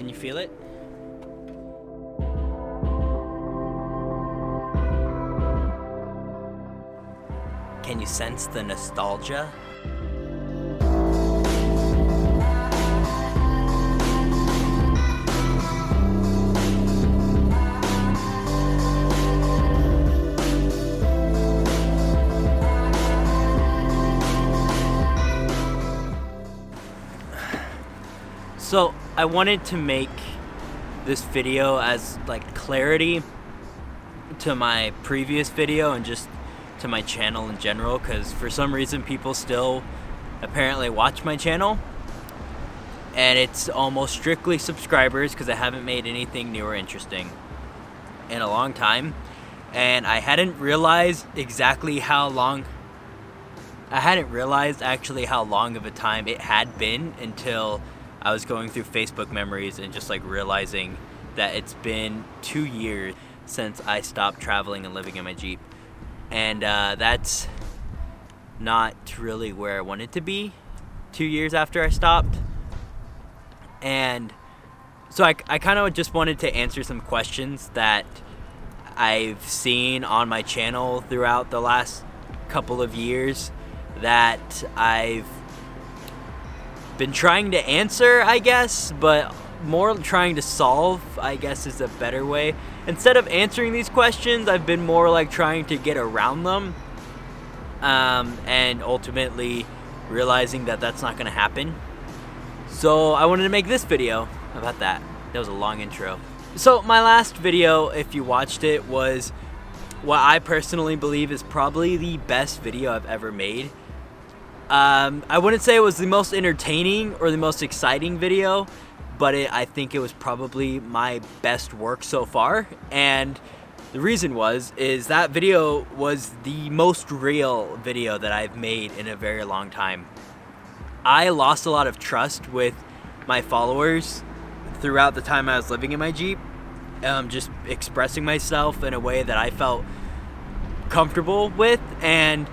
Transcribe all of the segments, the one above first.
Can you feel it? Can you sense the nostalgia? So I wanted to make this video as like clarity to my previous video and just to my channel in general, because for some reason people still apparently watch my channel, and it's almost strictly subscribers because I haven't made anything new or interesting in a long time. And I hadn't realized actually how long of a time it had been until I was going through Facebook memories and just like realizing that it's been 2 years since I stopped traveling and living in my Jeep. And that's not really where I wanted to be 2 years after I stopped. And so I kind of just wanted to answer some questions that I've seen on my channel throughout the last couple of years that I've been trying to answer, I guess, but more trying to solve, I guess, is a better way. Instead of answering these questions, I've been more like trying to get around them, and ultimately realizing that that's not going to happen. So I wanted to make this video about that. That was a long intro. So my last video, if you watched it, was what I personally believe is probably the best video I've ever made. I wouldn't say it was the most entertaining or the most exciting video, but I think it was probably my best work so far. And the reason is that video was the most real video that I've made in a very long time. I lost a lot of trust with my followers throughout the time I was living in my Jeep, just expressing myself in a way that I felt comfortable with, and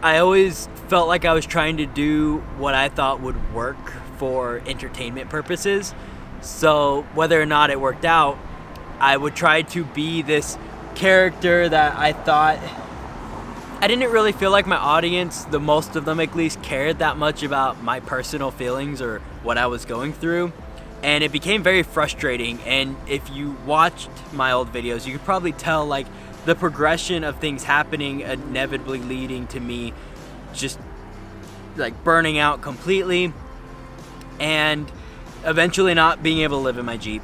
I always felt like I was trying to do what I thought would work for entertainment purposes. So whether or not it worked out, I would try to be this character that I thought, I didn't really feel like my audience, the most of them at least, cared that much about my personal feelings or what I was going through. And it became very frustrating. And if you watched my old videos, you could probably tell like the progression of things happening, inevitably leading to me just like burning out completely and eventually not being able to live in my Jeep.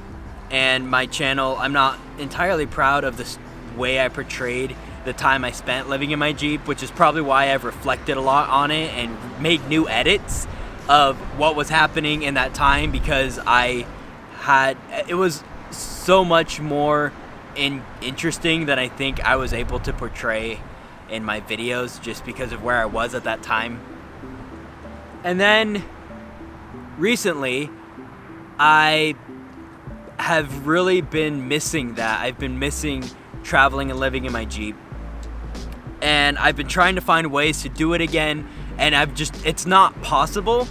And my channel, I'm not entirely proud of the way I portrayed the time I spent living in my Jeep, which is probably why I've reflected a lot on it and made new edits of what was happening in that time, because it was so much more interesting than I think I was able to portray in my videos just because of where I was at that time. And then recently I have really been missing that. I've been missing traveling and living in my Jeep, and I've been trying to find ways to do it again, and it's not possible.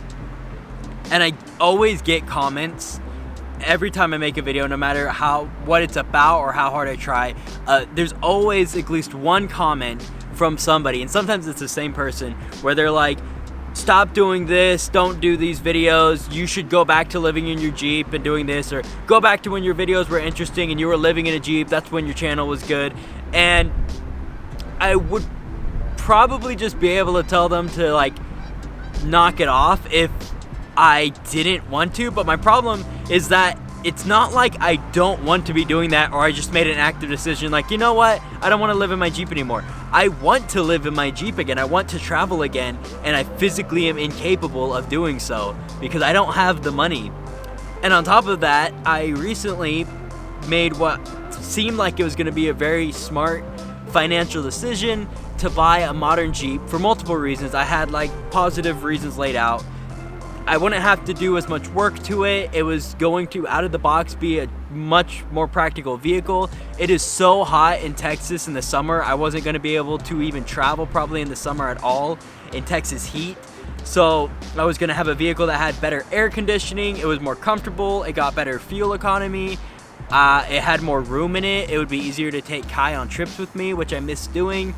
And I always get comments every time I make a video, no matter what it's about or how hard I try. There's always at least one comment from somebody, and sometimes it's the same person, where they're like, stop doing this, don't do these videos, you should go back to living in your Jeep and doing this, or go back to when your videos were interesting and you were living in a Jeep, that's when your channel was good. And I would probably just be able to tell them to like knock it off if I didn't want to, but my problem is that it's not like I don't want to be doing that, or I just made an active decision like, you know what, I don't want to live in my Jeep anymore. I want to live in my Jeep again, I want to travel again, and I physically am incapable of doing so because I don't have the money. And on top of that, I recently made what seemed like it was going to be a very smart financial decision to buy a modern Jeep for multiple reasons. I had like positive reasons laid out. I wouldn't have to do as much work to it. It was going to, out of the box, be a much more practical vehicle. It is so hot in Texas in the summer. I wasn't going to be able to even travel probably in the summer at all in Texas heat. So I was gonna have a vehicle that had better air conditioning, it was more comfortable, it got better fuel economy, it had more room in it, it would be easier to take Kai on trips with me, which I miss doing.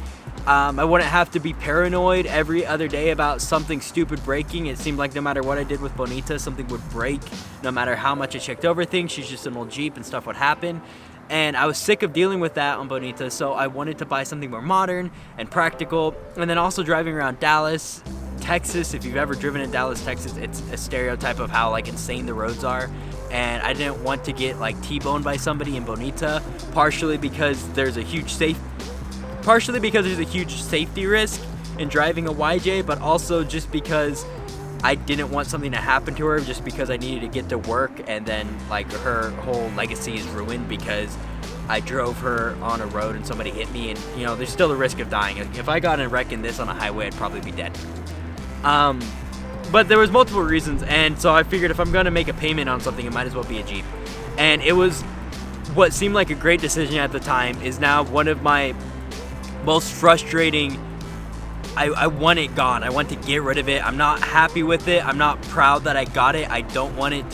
I wouldn't have to be paranoid every other day about something stupid breaking. It seemed like no matter what I did with Bonita, something would break. No matter how much I checked over things, she's just an old Jeep and stuff would happen. And I was sick of dealing with that on Bonita, so I wanted to buy something more modern and practical. And then also driving around Dallas, Texas. If you've ever driven in Dallas, Texas, it's a stereotype of how like insane the roads are. And I didn't want to get like T-boned by somebody in Bonita, partially because there's a huge safety risk in driving a YJ, but also just because I didn't want something to happen to her, just because I needed to get to work, and then like her whole legacy is ruined because I drove her on a road and somebody hit me, and you know, there's still a risk of dying. Like, if I got in a wreck in this on a highway, I'd probably be dead. But there was multiple reasons, and so I figured if I'm gonna make a payment on something, it might as well be a Jeep. And it was what seemed like a great decision at the time is now one of my most frustrating. I want it gone. I want to get rid of it. I'm not happy with it. I'm not proud that I got it. I don't want it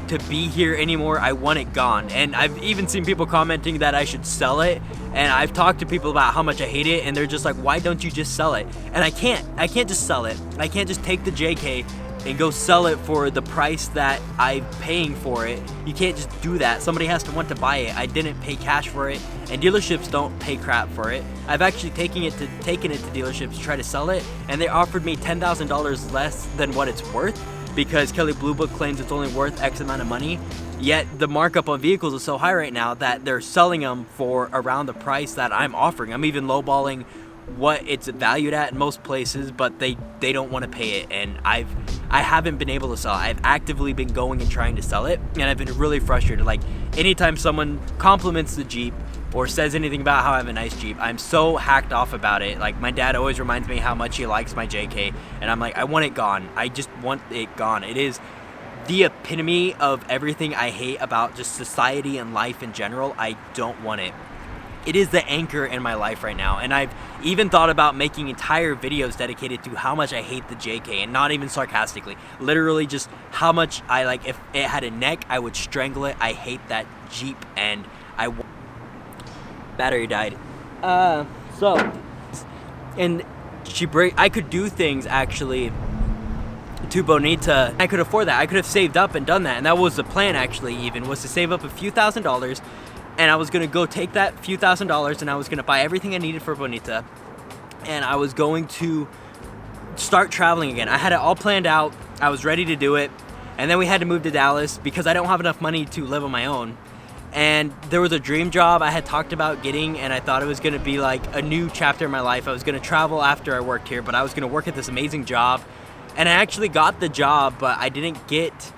to be here anymore. I want it gone. And I've even seen people commenting that I should sell it. And I've talked to people about how much I hate it, and they're just like, why don't you just sell it? And I can't just sell it. I can't just take the JK and go sell it for the price that I'm paying for it. You can't just do that. Somebody has to want to buy it. I didn't pay cash for it, and dealerships don't pay crap for it. I've actually taken it to dealerships to try to sell it, and they offered me $10,000 less than what it's worth because Kelley Blue Book claims it's only worth X amount of money. Yet the markup on vehicles is so high right now that they're selling them for around the price that I'm offering. I'm even lowballing what it's valued at in most places, but they don't want to pay it, and I haven't been able to sell it. I've actively been going and trying to sell it, and I've been really frustrated. Like, anytime someone compliments the Jeep or says anything about how I have a nice Jeep, I'm so hacked off about it. Like, my dad always reminds me how much he likes my JK, and I'm like, I want it gone. I just want it gone. It is the epitome of everything I hate about just society and life in general. I don't want it. It is the anchor in my life right now, and I've even thought about making entire videos dedicated to how much I hate the JK, and not even sarcastically, literally just how much I like. If it had a neck, I would strangle it. I hate that Jeep, and battery died. I could do things actually to Bonita. I could afford that. I could have saved up and done that, and that was the plan actually, even was to save up a few $1,000s. And I was going to go take that few $1,000s and I was going to buy everything I needed for Bonita. And I was going to start traveling again. I had it all planned out. I was ready to do it. And then we had to move to Dallas because I don't have enough money to live on my own. And there was a dream job I had talked about getting, and I thought it was going to be like a new chapter in my life. I was going to travel after I worked here, but I was going to work at this amazing job. And I actually got the job, but I didn't get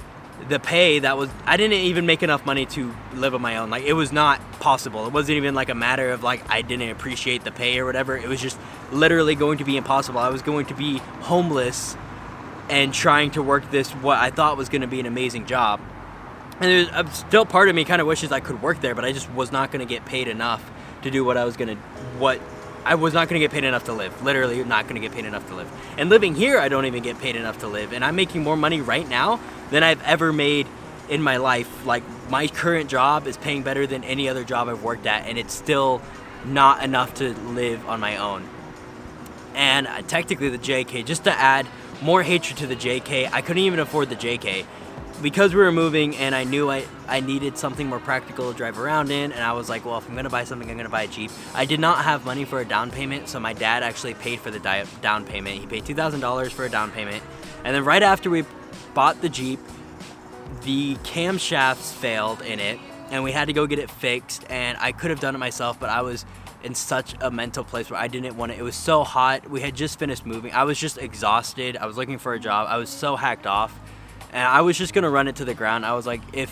the pay I didn't even make enough money to live on my own. Like, it was not possible. It wasn't even like a matter of like I didn't appreciate the pay or whatever. It was just literally going to be impossible. I was going to be homeless and trying to work this, what I thought was going to be an amazing job. And there's still part of me kind of wishes I could work there, but I just was not going to get paid enough to do I was not going to get paid enough to live. Literally not going to get paid enough to live. And living here, I don't even get paid enough to live. And I'm making more money right now than I've ever made in my life. Like, my current job is paying better than any other job I've worked at, and it's still not enough to live on my own. And technically the JK, just to add more hatred to the JK, I couldn't even afford the JK. Because we were moving and I knew I needed something more practical to drive around in, and I was like, well, if I'm going to buy something, I'm going to buy a Jeep. I did not have money for a down payment, so my dad actually paid for the down payment. He paid $2,000 for a down payment. And then right after we bought the Jeep, the camshafts failed in it, and we had to go get it fixed, and I could have done it myself, but I was in such a mental place where I didn't want it. It was so hot. We had just finished moving. I was just exhausted. I was looking for a job. I was so hacked off. And I was just gonna run it to the ground. I was like, if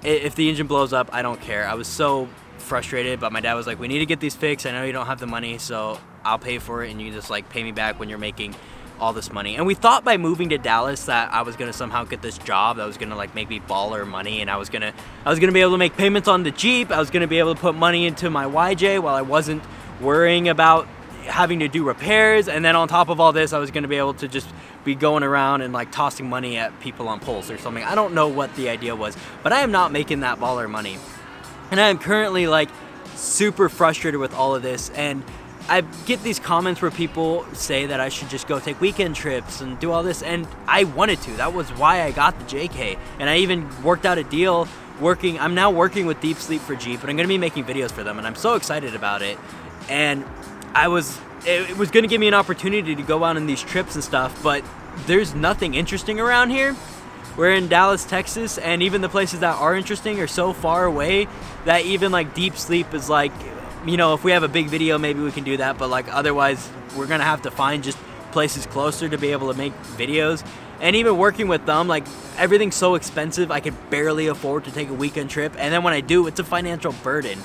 the engine blows up, I don't care. I was so frustrated, but my dad was like, we need to get these fixed. I know you don't have the money, so I'll pay for it, and you just like pay me back when you're making all this money. And we thought by moving to Dallas that I was gonna somehow get this job that was gonna like make me baller money, and I was gonna be able to make payments on the Jeep. I was gonna be able to put money into my YJ while I wasn't worrying about having to do repairs. And then on top of all this, I was gonna be able to just be going around and like tossing money at people on poles or something. I don't know what the idea was, but I am not making that baller money. And I am currently like super frustrated with all of this, and I get these comments where people say that I should just go take weekend trips and do all this, and I wanted to. That was why I got the JK, and I even worked out a deal I'm now working with Deep Sleep for Jeep, and I'm going to be making videos for them, and I'm so excited about it. And it was going to give me an opportunity to go out on these trips and stuff, but there's nothing interesting around here. We're in Dallas, Texas, and even the places that are interesting are so far away that even like Deep Sleep is like, you know, if we have a big video, maybe we can do that, but like otherwise we're gonna have to find just places closer to be able to make videos. And even working with them, like everything's so expensive, I could barely afford to take a weekend trip, and then when I do, it's a financial burden.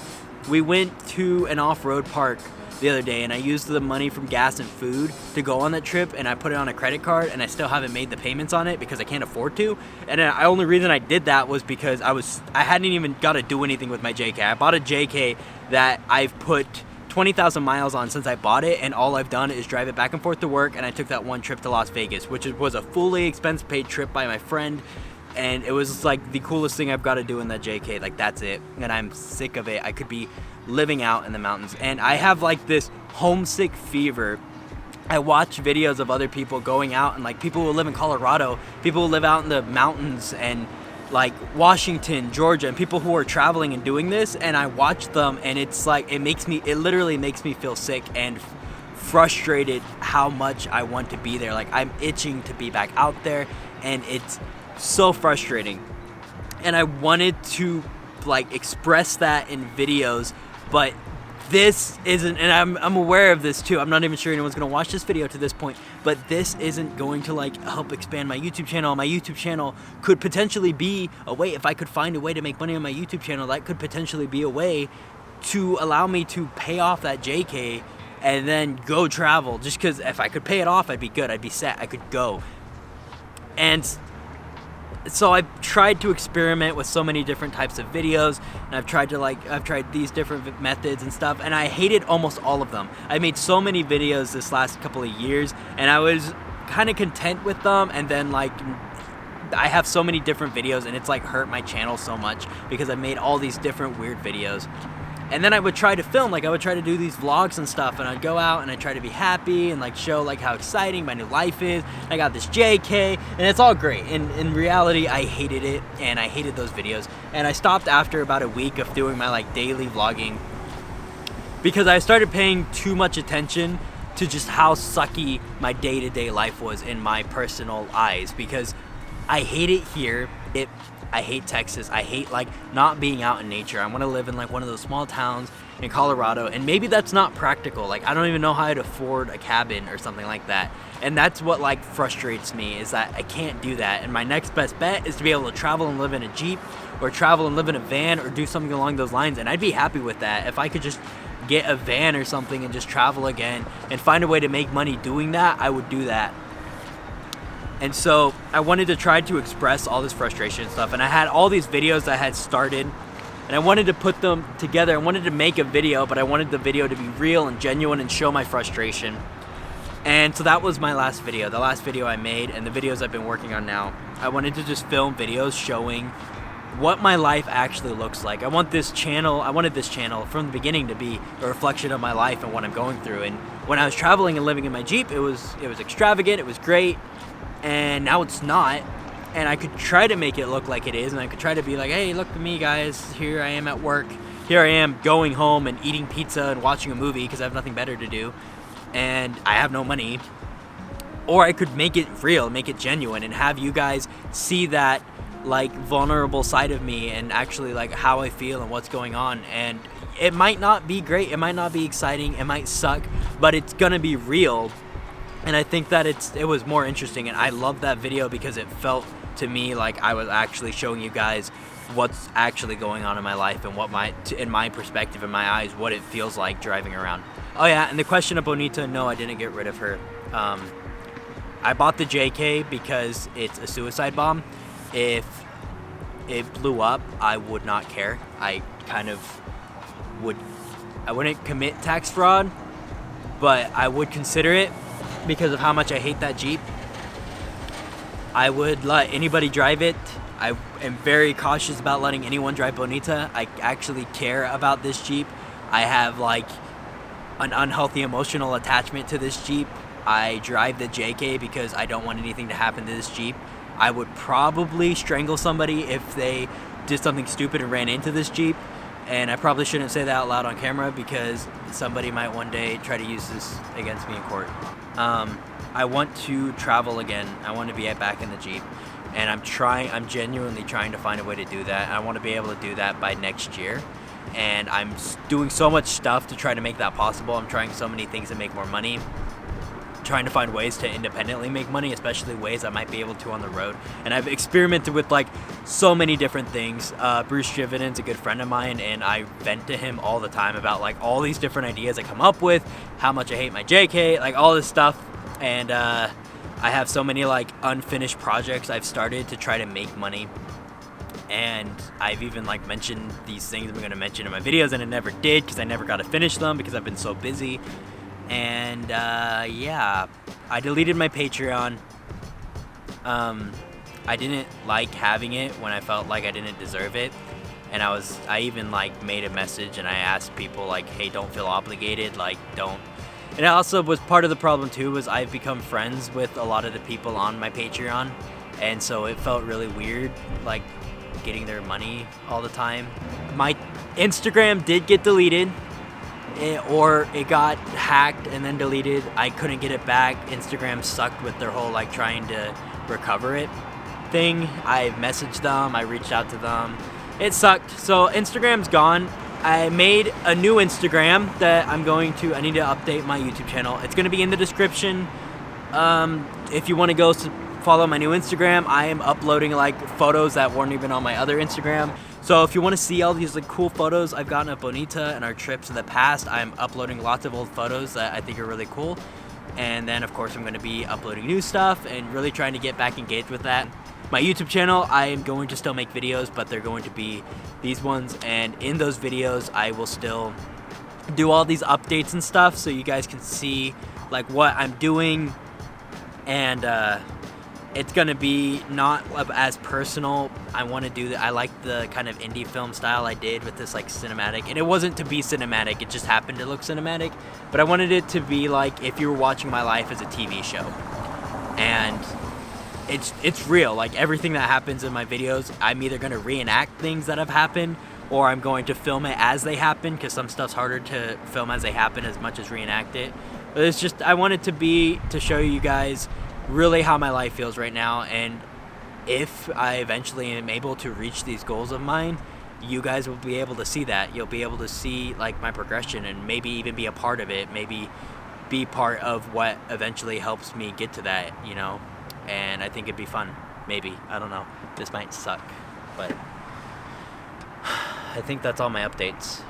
We went to an off-road park the other day, and I used the money from gas and food to go on that trip, and I put it on a credit card, and I still haven't made the payments on it because I can't afford to. And the only reason I did that was because I hadn't even got to do anything with my JK. I bought a JK that I've put 20,000 miles on since I bought it, and all I've done is drive it back and forth to work, and I took that one trip to Las Vegas, which was a fully expense paid trip by my friend, and it was like the coolest thing I've got to do in that JK. Like, that's it, and I'm sick of it. I could be living out in the mountains, and I have like this homesick fever. I watch videos of other people going out, and like people who live in Colorado, people who live out in the mountains, and like Washington, Georgia, and people who are traveling and doing this, and I watch them, and it's like it literally makes me feel sick and frustrated how much I want to be there. Like, I'm itching to be back out there, and it's so frustrating. And I wanted to like express that in videos, but this isn't, and I'm aware of this too. I'm not even sure anyone's gonna watch this video to this point, but this isn't going to like help expand my YouTube channel. My YouTube channel could potentially be a way, if I could find a way to make money on my YouTube channel, that could potentially be a way to allow me to pay off that JK and then go travel. Just because if I could pay it off, I'd be good. I'd be set. I could go. And so I've tried to experiment with so many different types of videos, and I've tried these different methods and stuff, and I hated almost all of them. I made so many videos this last couple of years, and I was kind of content with them, and then like I have so many different videos, and it's like hurt my channel so much because I made all these different weird videos. And then I would try to film, like I would try to do these vlogs and stuff, and I'd go out and I'd try to be happy and like show like how exciting my new life is. I got this JK, and it's all great. And in reality, I hated it, and I hated those videos. And I stopped after about a week of doing my like daily vlogging because I started paying too much attention to just how sucky my day-to-day life was in my personal eyes, because I hate it here. I hate Texas. I hate like not being out in nature. I want to live in like one of those small towns in Colorado, and maybe that's not practical. Like, I don't even know how I'd afford a cabin or something like that. And that's what like frustrates me, is that I can't do that. And my next best bet is to be able to travel and live in a Jeep, or travel and live in a van, or do something along those lines. And I'd be happy with that. If I could just get a van or something and just travel again and find a way to make money doing that, I would do that. And so I wanted to try to express all this frustration and stuff, and I had all these videos that I had started, and I wanted to put them together. I wanted to make a video, but I wanted the video to be real and genuine and show my frustration. And so that was my last video, the last video I made, and the videos I've been working on now. I wanted to just film videos showing what my life actually looks like. I wanted this channel from the beginning to be a reflection of my life and what I'm going through. And when I was traveling and living in my Jeep, it was extravagant, it was great. And now it's not, and I could try to make it look like it is, and I could try to be like, hey, look at me guys, here I am at work, here I am going home and eating pizza and watching a movie because I have nothing better to do, and I have no money. Or I could make it real, make it genuine, and have you guys see that like vulnerable side of me, and actually like how I feel and what's going on. And it might not be great, it might not be exciting, it might suck, but it's gonna be real. And I think that it was more interesting, and I loved that video because it felt to me like I was actually showing you guys what's actually going on in my life, and what in my perspective, in my eyes, what it feels like driving around. Oh yeah, and the question of Bonita, no, I didn't get rid of her. I bought the JK because it's a suicide bomb. If it blew up, I would not care. I wouldn't commit tax fraud, but I would consider it, because of how much I hate that Jeep. I would let anybody drive it. I am very cautious about letting anyone drive Bonita. I actually care about this Jeep. I have like an unhealthy emotional attachment to this Jeep. I drive the JK because I don't want anything to happen to this Jeep. I would probably strangle somebody if they did something stupid and ran into this Jeep. And I probably shouldn't say that out loud on camera because somebody might one day try to use this against me in court. I want to travel again. I want to be back in the Jeep. And I'm genuinely trying to find a way to do that. I want to be able to do that by next year. And I'm doing so much stuff to try to make that possible. I'm trying so many things to make more money. Trying to find ways to independently make money, especially ways I might be able to on the road. And I've experimented with like so many different things. Bruce Jivenen's a good friend of mine, and I vent to him all the time about like all these different ideas I come up with, how much I hate my JK, like all this stuff. And I have so many like unfinished projects I've started to try to make money. And I've even like mentioned these things I'm going to mention in my videos, and I never did because I never got to finish them because I've been so busy. And yeah, I deleted my Patreon. I didn't like having it when I felt like I didn't deserve it. And I even like made a message and I asked people like, hey, don't feel obligated, like don't. And it also was part of the problem too, was I've become friends with a lot of the people on my Patreon. And so it felt really weird, like getting their money all the time. My Instagram did get deleted. Or it got hacked and then deleted. I couldn't get it back. Instagram sucked with their whole like trying to recover it thing. I messaged them, I reached out to them. It sucked. So Instagram's gone. I made a new Instagram that I need to update my YouTube channel. It's gonna be in the description. If you wanna go follow my new Instagram, I am uploading like photos that weren't even on my other Instagram. So if you want to see all these like cool photos I've gotten of Bonita and our trips in the past, I'm uploading lots of old photos that I think are really cool. And then of course I'm going to be uploading new stuff and really trying to get back engaged with that. My YouTube channel, I am going to still make videos, but they're going to be these ones. And in those videos, I will still do all these updates and stuff so you guys can see like what I'm doing. And it's gonna be not as personal. I want to do that. I like the kind of indie film style I did with this like cinematic, and it wasn't to be cinematic, it just happened to look cinematic, but I wanted it to be like if you were watching my life as a TV show. And it's real, like everything that happens in my videos, I'm either gonna reenact things that have happened, or I'm going to film it as they happen, because some stuff's harder to film as they happen as much as reenact it. But it's just, I want it to show you guys really how my life feels right now, and if I eventually am able to reach these goals of mine, you guys will be able to see that. You'll be able to see like my progression and maybe even be a part of it, maybe be part of what eventually helps me get to that, you know. And I think it'd be fun. Maybe, I don't know, this might suck, but I think that's all my updates.